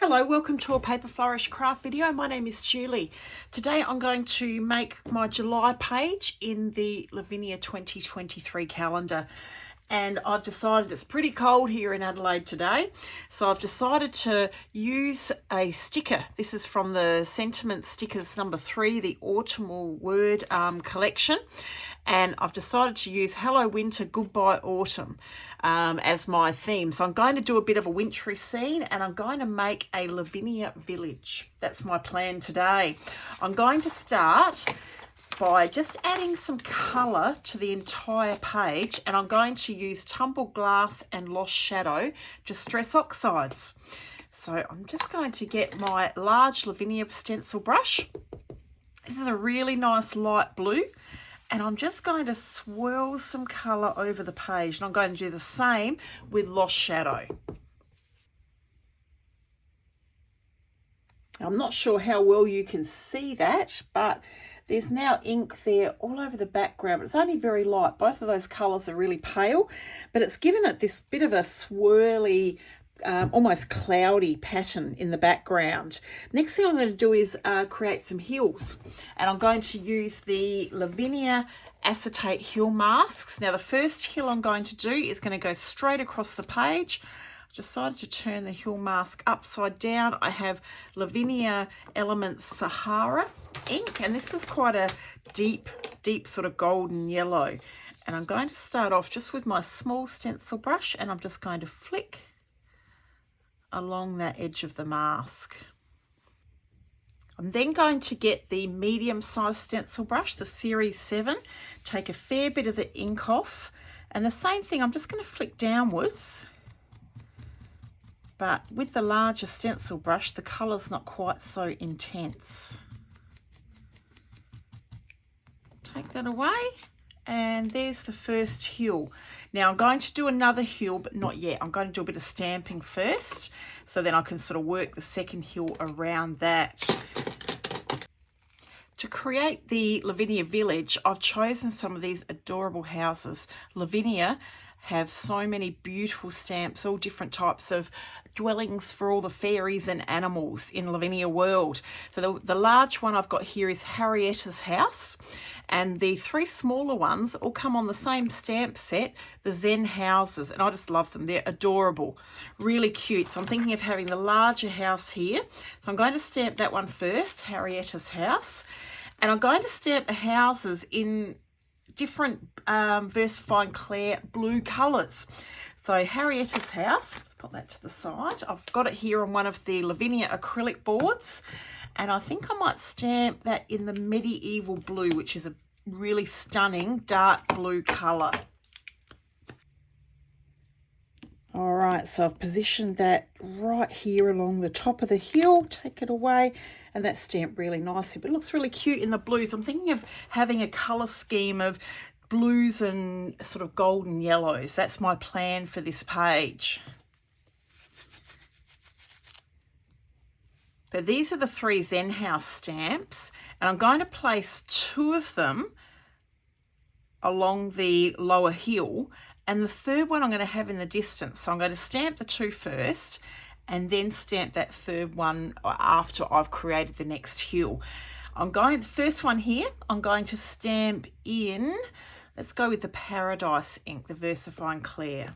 Hello, welcome to a Paper Flourish craft video. My name is Julie. Today I'm going to make my July page in the Lavinia 2023 calendar. And I've decided it's pretty cold here in Adelaide today, so I've decided to use a sticker. This is from the Sentiment Stickers number 3, the Autumnal word collection. And I've decided to use Hello Winter, Goodbye Autumn as my theme. So I'm going to do a bit of a wintry scene and I'm going to make a Lavinia village. That's my plan today. I'm going to start by just adding some colour to the entire page, and I'm going to use Tumbled Glass and Lost Shadow Distress Oxides. So I'm just going to get my large Lavinia stencil brush. This is a really nice light blue, and I'm just going to swirl some colour over the page, and I'm going to do the same with Lost Shadow. I'm not sure how well you can see that, but there's now ink there all over the background, but it's only very light. Both of those colours are really pale, but it's given it this bit of a swirly, almost cloudy pattern in the background. Next thing I'm going to do is create some heels, and I'm going to use the Lavinia acetate heel masks. Now the first heel I'm going to do is going to go straight across the page. I decided to turn the heel mask upside down. I have Lavinia Elements Sahara ink, and this is quite a deep sort of golden yellow. And I'm going to start off just with my small stencil brush, and I'm just going to flick along that edge of the mask. I'm then going to get the medium-sized stencil brush, the Series 7, take a fair bit of the ink off, and the same thing, I'm just going to flick downwards. But with the larger stencil brush, the colour's not quite so intense. Take that away, and there's the first heel. Now I'm going to do another heel, but not yet. I'm going to do a bit of stamping first, so then I can sort of work the second heel around that. To create the Lavinia village, I've chosen some of these adorable houses. Lavinia have so many beautiful stamps, all different types of dwellings for all the fairies and animals in Lavinia world. So the large one I've got here is Harrietas house, and the 3 smaller ones all come on the same stamp set, the Zen houses, and I just love them. They're adorable, really cute. So I'm thinking of having the larger house here. So I'm going to stamp that one first, Harrietas house, and I'm going to stamp the houses in different Versafine Clair blue colours. So Harrietas house, let's put that to the side. I've got it here on one of the Lavinia acrylic boards, and I think I might stamp that in the medieval blue, which is a really stunning dark blue colour. All right, so I've positioned that right here along the top of the heel. Take it away, and that's stamped really nicely, but it looks really cute in the blues. I'm thinking of having a colour scheme of blues and sort of golden yellows. That's my plan for this page. So these are the 3 Zen House stamps, and I'm going to place 2 of them along the lower heel, and the third one I'm going to have in the distance. So I'm going to stamp the 2 first, and then stamp that third one after I've created the next heel. The first one here, I'm going to stamp in, let's go with the Paradise ink, the Versafine Clair.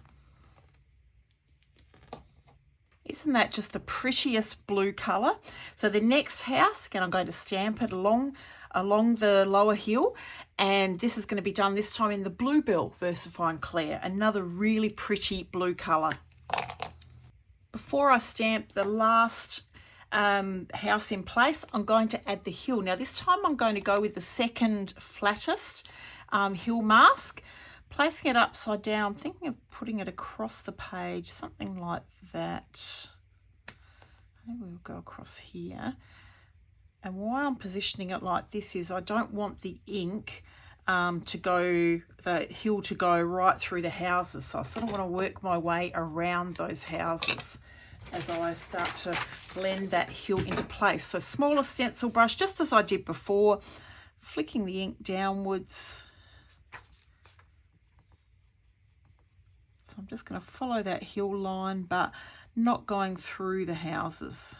Isn't that just the prettiest blue colour? So the next house, again, I'm going to stamp it along the lower heel, and this is going to be done this time in the Bluebell Versafine Clair, another really pretty blue colour. Before I stamp the last house in place, I'm going to add the heel. Now this time I'm going to go with the second flattest heel mask, placing it upside down, thinking of putting it across the page, something like that. I think we'll go across here. And why I'm positioning it like this is I don't want the ink the heel to go right through the houses. So I sort of want to work my way around those houses as I start to blend that heel into place. So smaller stencil brush, just as I did before, flicking the ink downwards. So I'm just going to follow that heel line, but not going through the houses.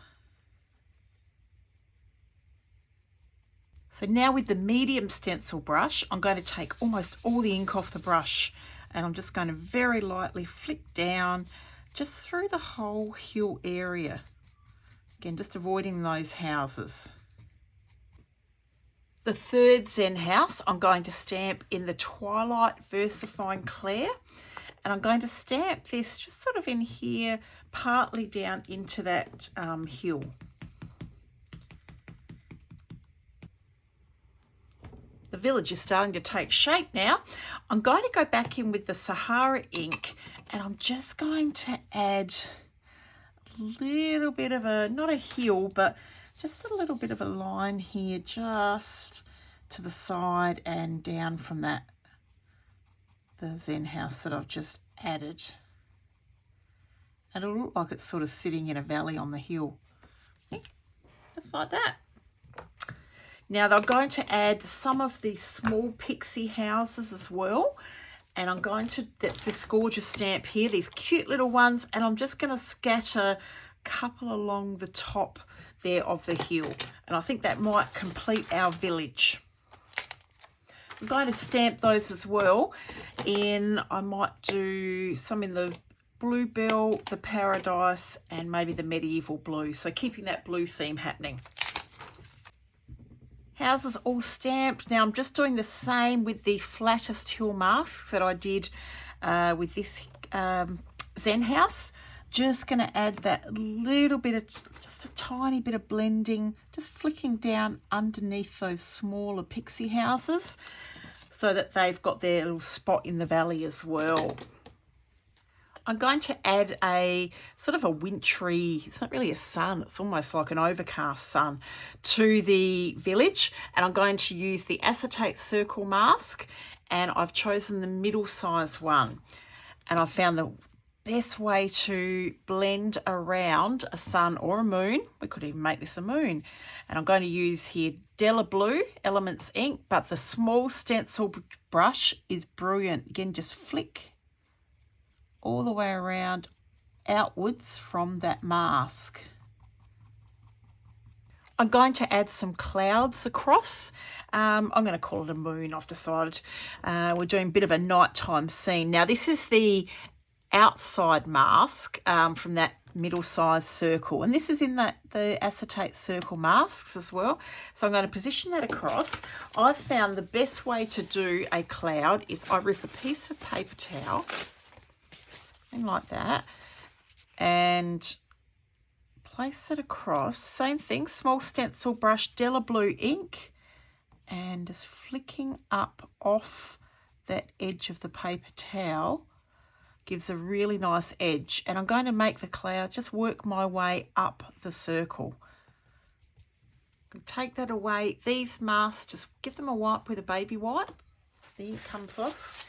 So now with the medium stencil brush, I'm going to take almost all the ink off the brush, and I'm just going to very lightly flick down just through the whole hill area. Again, just avoiding those houses. The third Zen house, I'm going to stamp in the Twilight Versafine Clair, and I'm going to stamp this just sort of in here, partly down into that hill. The village is starting to take shape now. I'm going to go back in with the Sahara ink, and I'm just going to add a little bit of a, not a hill, but just a little bit of a line here, just to the side and down from that, the Zen house that I've just added. And it'll look like it's sort of sitting in a valley on the hill. Just like that. Now they're going to add some of these small Pixy houses as well. And I'm going to, that's this gorgeous stamp here, these cute little ones. And I'm just going to scatter a couple along the top there of the hill. And I think that might complete our village. I'm going to stamp those as well in, I might do some in the blue Belle, the Paradise, and maybe the medieval blue. So keeping that blue theme happening. Houses all stamped. Now I'm just doing the same with the flattest hill masks that I did with this Zen house. Just going to add that little bit of, just a tiny bit of blending, just flicking down underneath those smaller Pixie houses so that they've got their little spot in the valley as well. I'm going to add a sort of a wintry, it's not really a sun, it's almost like an overcast sun, to the village. And I'm going to use the acetate circle mask, and I've chosen the middle-sized one. And I found the best way to blend around a sun or a moon, we could even make this a moon. And I'm going to use here Della Blue Elements ink, but the small stencil brush is brilliant. Again, just flick all the way around outwards from that mask. I'm going to add some clouds across. I'm going to call it a moon, I've decided. We're doing a bit of a nighttime scene. Now this is the outside mask from that middle-sized circle, and this is in the acetate circle masks as well. So I'm going to position that across. I've found the best way to do a cloud is I rip a piece of paper towel, and like that, and place it across. Same thing, small stencil brush, Della Blue ink, and just flicking up off that edge of the paper towel gives a really nice edge. And I'm going to make the cloud, just work my way up the circle. Take that away. These masks, just give them a wipe with a baby wipe. The ink comes off.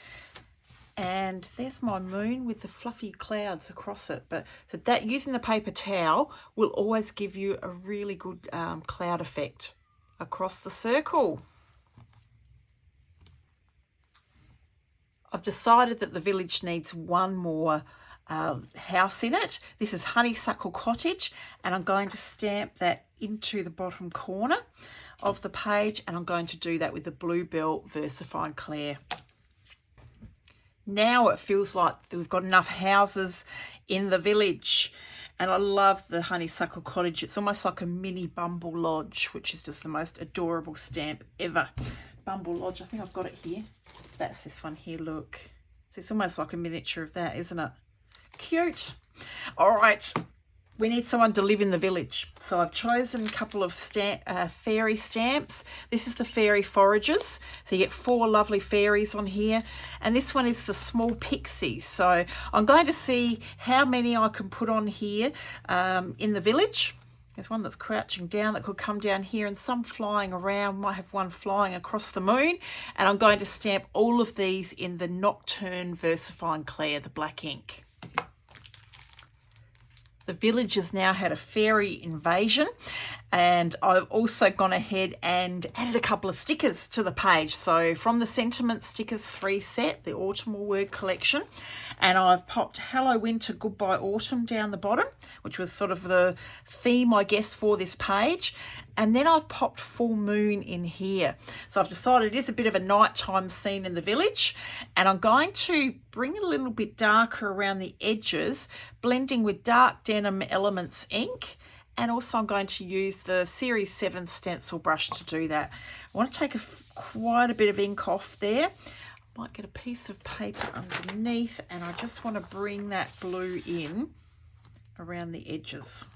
And there's my moon with the fluffy clouds across it. But so that using the paper towel will always give you a really good cloud effect across the circle. I've decided that the village needs one more house in it. This is Honeysuckle Cottage, and I'm going to stamp that into the bottom corner of the page, and I'm going to do that with the blue Belle Versafine Clair. Now it feels like we've got enough houses in the village, and I love the Honeysuckle Cottage. It's almost like a mini Bumble Lodge, which is just the most adorable stamp ever. Bumble Lodge, I think I've got it here. That's this one here, look. So it's almost like a miniature of that, isn't it? Cute. All right, we need someone to live in the village. So I've chosen a couple of fairy stamps. This is the Fairy Foragers. So you get 4 lovely fairies on here. And this one is the small Pixies. So I'm going to see how many I can put on here in the village. There's one that's crouching down that could come down here, and some flying around. Might have one flying across the moon. And I'm going to stamp all of these in the Nocturne Versafine Clair, the black ink. The village has now had a fairy invasion, and I've also gone ahead and added a couple of stickers to the page. So from the Sentiment Stickers 3 set, the Autumnal word collection, And I've popped Hello Winter, Goodbye Autumn down the bottom, which was sort of the theme, I guess, for this page. And then I've popped Full Moon in here. So I've decided it is a bit of a nighttime scene in the village. And I'm going to bring it a little bit darker around the edges, blending with dark Denim Elements ink. And also I'm going to use the Series 7 stencil brush to do that. I want to take quite a bit of ink off there. I might get a piece of paper underneath, and I just want to bring that blue in around the edges.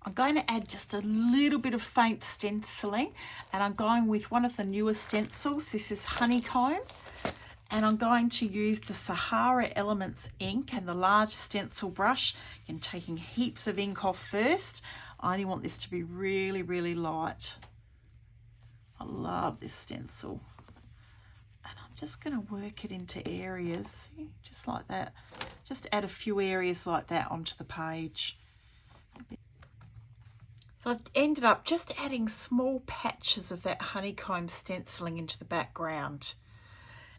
I'm going to add just a little bit of faint stenciling, and I'm going with one of the newer stencils. This is Honeycomb. And I'm going to use the Sahara Elements ink and the large stencil brush, and taking heaps of ink off first. I only want this to be really, really light. I love this stencil. And I'm just going to work it into areas, just like that. Just add a few areas like that onto the page. So I've ended up just adding small patches of that honeycomb stenciling into the background.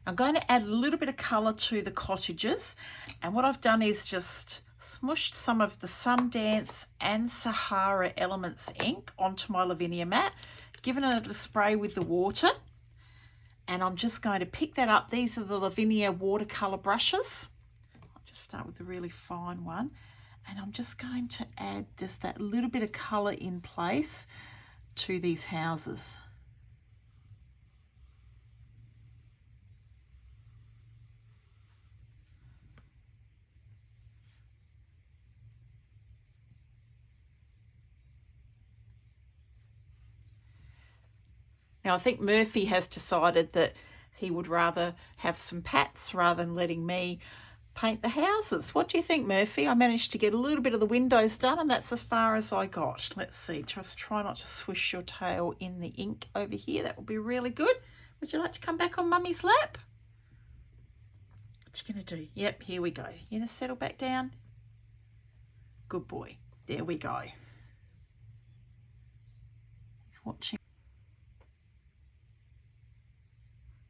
I'm going to add a little bit of colour to the cottages, and what I've done is just smushed some of the Sundance and Sahara Elements ink onto my Lavinia mat, given it a spray with the water, and I'm just going to pick that up. These are the Lavinia Watercolour brushes. I'll just start with a really fine one, and I'm just going to add just that little bit of colour in place to these houses. Now, I think Murphy has decided that he would rather have some pats rather than letting me paint the houses. What do you think, Murphy? I managed to get a little bit of the windows done, and that's as far as I got. Let's see. Just try not to swish your tail in the ink over here. That would be really good. Would you like to come back on Mummy's lap? What you going to do? Yep, here we go. You going to settle back down? Good boy. There we go. He's watching.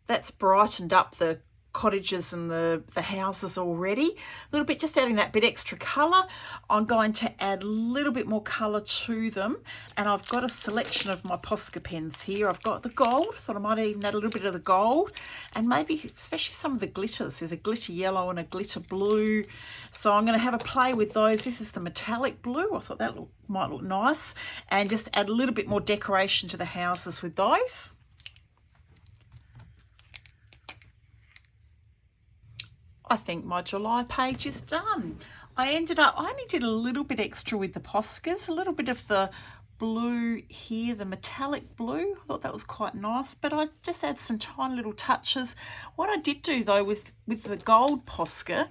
That's brightened up the cottages and the houses already. A little bit, just adding that bit extra colour. I'm going to add a little bit more colour to them. And I've got a selection of my Posca pens here. I've got the gold. Thought I might even add a little bit of the gold. And maybe especially some of the glitters. There's a glitter yellow and a glitter blue. So I'm going to have a play with those. This is the metallic blue. I thought that might look nice. And just add a little bit more decoration to the houses with those. I think my July page is done. I only did a little bit extra with the Poscas, a little bit of the blue here, the metallic blue. I thought that was quite nice, but I just add some tiny little touches. What I did do though with the gold Posca,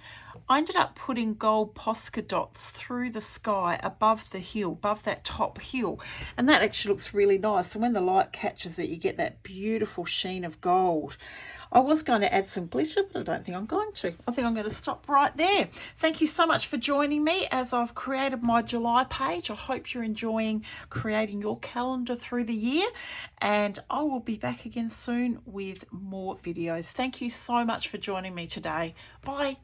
I ended up putting gold Posca dots through the sky above the hill, above that top hill, and that actually looks really nice. And when the light catches it, you get that beautiful sheen of gold. I was going to add some glitter, but I don't think I'm going to. I think I'm going to stop right there. Thank you so much for joining me as I've created my July page. I hope you're enjoying creating your calendar through the year, and I will be back again soon with more videos. Thank you so much for joining me today. Bye.